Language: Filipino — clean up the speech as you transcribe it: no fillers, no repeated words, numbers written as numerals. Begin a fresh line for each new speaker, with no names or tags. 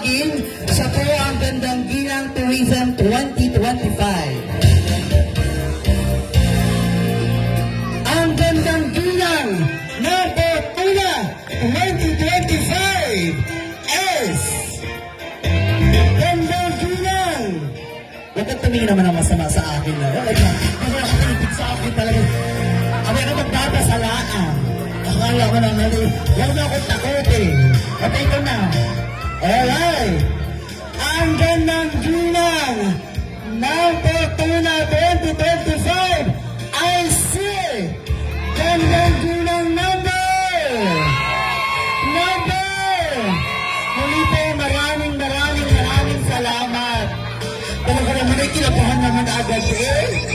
tawagin sa po ang Gandang Ginang Tourism 2025. Ang Gandang Ginang ng Fortuna 2025 is Gandang Ginang. Huwag kang tumingin naman ang masama sa akin na. Kasi nakakalitig sa akin talaga. Ako na magpapasalaan. Akala ko na mali. Huwag na akong takutin. Patay ko na. Alright. Ang Gandang Ginang ng Fortuna 2025 ay si Gandang Ginang number. Muli po, maraming salamat. Talaga naman ay kinabahan naman agad eh.